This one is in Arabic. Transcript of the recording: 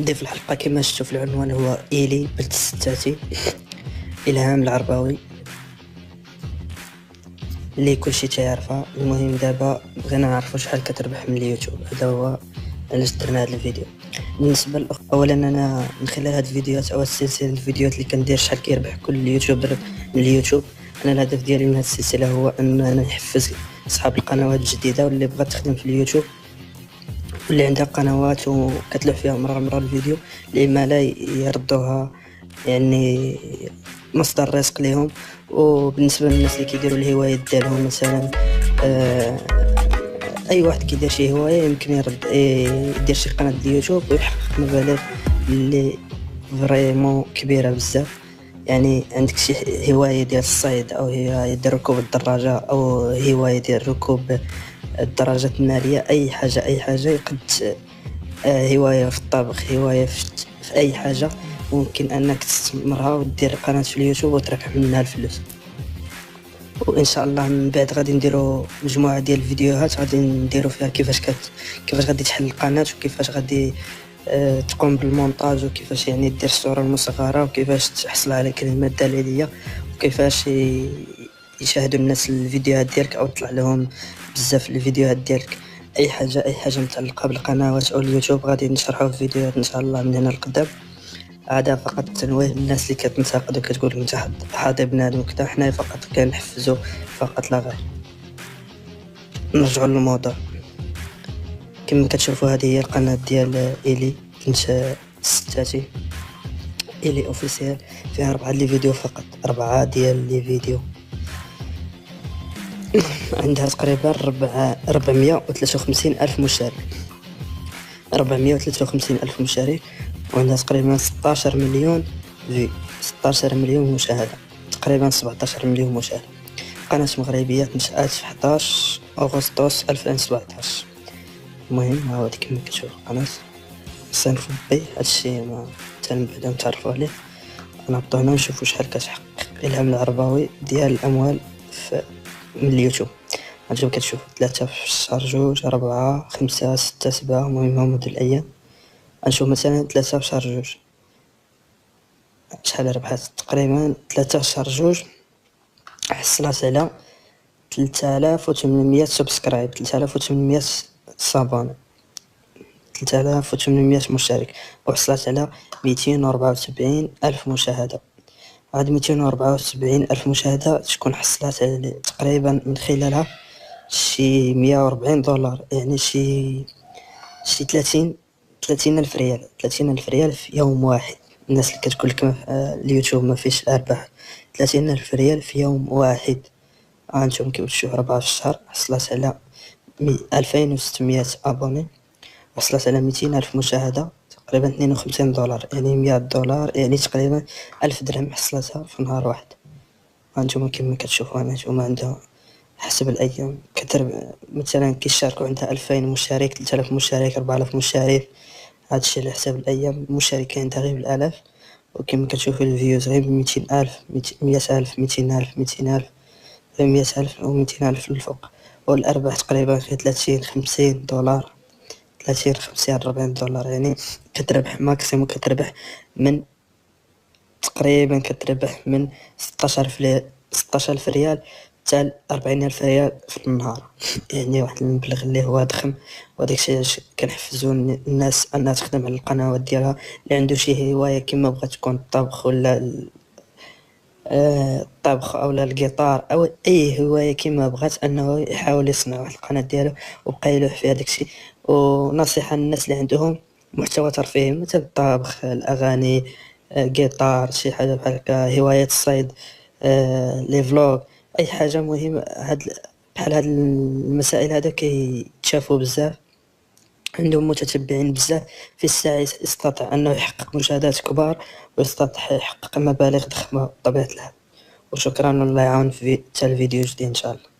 ضيف الحلقة كما شفتوا في العنوان هو إيلي بنت الستاتي إلهام العرباوي اللي كلشي تعرفها. المهم دابا بغينا نعرفوا شحال كتربح من اليوتيوب، هذا هو علاش درنا هذا الفيديو. بالنسبه اولا انا من خلال هاد الفيديوهات او السلسله الفيديوهات اللي كندير شحال كيربح كل يوتيوبر من اليوتيوب، انا الهدف ديالي من هاد السلسله هو ان انا نحفز اصحاب القنوات الجديده واللي بغات تخدم في اليوتيوب واللي عندها قنوات وكتلوح فيها مرة الفيديو، لما لا يردوها يعني مصدر رزق لهم. وبالنسبه للناس اللي كيديروا الهوايات ديالهم مثلا اي واحد كيدير شي هوايه يمكن يدير شي قناه اليوتيوب ويحقق مبالغ اللي فريمون كبيره بزاف. يعني عندك شي هوايه ديال الصيد او هوايه ديال ركوب الدراجه او هوايه ديال ركوب الدراجات الناريه، اي حاجه يقد هوايه في الطبخ، هوايه في اي حاجه ممكن انك تستمرها ودير قناه في اليوتيوب وتربح منها الفلوس. وان شاء الله من بعد غادي نديروا مجموعه ديال الفيديوهات غادي نديروا فيها كيفاش غادي تحل القناه وكيفاش غادي تقوم بالمونتاج وكيفاش يعني دير الصوره المصغره وكيفاش تحصل على كلمات دلاليه وكيفاش يشاهدوا الناس الفيديوهات ديالك او يطلع لهم بزاف الفيديوهات ديالك. اي حاجه متعلقه بالقنوات او اليوتيوب غادي نشرحوها في فيديوهات ان شاء الله من هنا لقدام. هذا فقط تنويه للناس اللي كتنتقد وكتقول انت حاضر بنادم وكذا، حنا فقط كنحفزوا فقط لا غير. نرجعوا للموضوع. كما كتشوفوا هذه هي القناه ديال إيلي بنت الستاتي، إيلي اوفيسيال، فيها 4 لي فيديو فقط، 4 ديال لي فيديو. عندها تقريبا 453 ألف مشترك، 453 ألف مشترك، وعندها تقريبا 16 مليون في 16 مليون مشاهدة، تقريبا 17 مليون مشاهدة. قناة مغربية نشأت في 11 أغسطس 2017. المهم ها هو كما كتشوف قناة صنف بي، هادشي ما تنبداو نتعرفوا عليه. نهبطو هنا نشوفو شحال كتحقق إلهام العرباوي ديال الأموال من اليوتيوب. هانتوما كتشوفو 3 في الشهر، 2، 4، 5، 6، 7، المهم هما د الأيام. غنشوف مثلا 3 في شهر 2 شحال ربحات، تقريبا 3 في شهر 2 حصلت على 3800 سبسكرايب، 3800 صابون، 3800 مشترك، وحصلت على 274 ألف مشاهدة. هاد 274 ألف مشاهدة شكون حصلت على تقريبا من خلالها شي 140 دولار، يعني شي 30 ألف ريال، 30 ألف ريال في يوم واحد. الناس اللي كتقول لك اليوتيوب ما فيش أرباح، 30 ألف ريال في يوم واحد. هانتوما كيف تشوف 4 في الشهر حصلت على 2600 أبوني، وصلت على 200 ألف مشاهدة، تقريبا 52 دولار، يعني 100 دولار، يعني تقريبا 1000 درهم حصلتها في نهار واحد. هانتوما كما كتشوفوا هانتوما عندها حسب الأيام مثلا كيشاركوا عندها 2000 مشترك، 3000 مشترك، 4000 مشترك، هادشي على حساب الأيام. المشتركين عندها غير بالآلاف، وكما كتشوفوا الفيوز غير 200 ألف، 100 ألف، 200 ألف، 200 ألف، 100 ألف و 200 ألف للفوق. والأرباح تقريبا في 30 50 دولار، 30 50 40 دولار، يعني كتربح ماكسيموم كتربح من تقريبا كتربح من 16 ألف ريال حتى 40 ألف ريال في النهار. يعني واحد المبلغ اللي هو ضخم، وداك الشيء علاش كنحفزوا الناس انها تخدم على القنوات ديالها. اللي عنده شي هوايه كما بغات تكون الطبخ ولا الطبخ او الجيتار او اي هوايه كما بغات، انه يحاول يصنع واحد القناه ديالو وبقى يلوح في هذاك الشيء. ونصيحه للناس اللي عندهم محتوى ترفيهي مثل الطبخ، الاغاني، جيتار، شي حاجه بحال هكا، هوايه الصيد، لي فلوغ، اي حاجه. مهم بحال هاد المسائل هذا كيتشافوا بزاف، عندهم متتبعين بزاف، في الساعة يستطيع انه يحقق مشاهدات كبار ويستطيع يحقق مبالغ ضخمة بطبيعة الحال. وشكرا، الله يعاون في حتى الفيديو جديد ان شاء الله.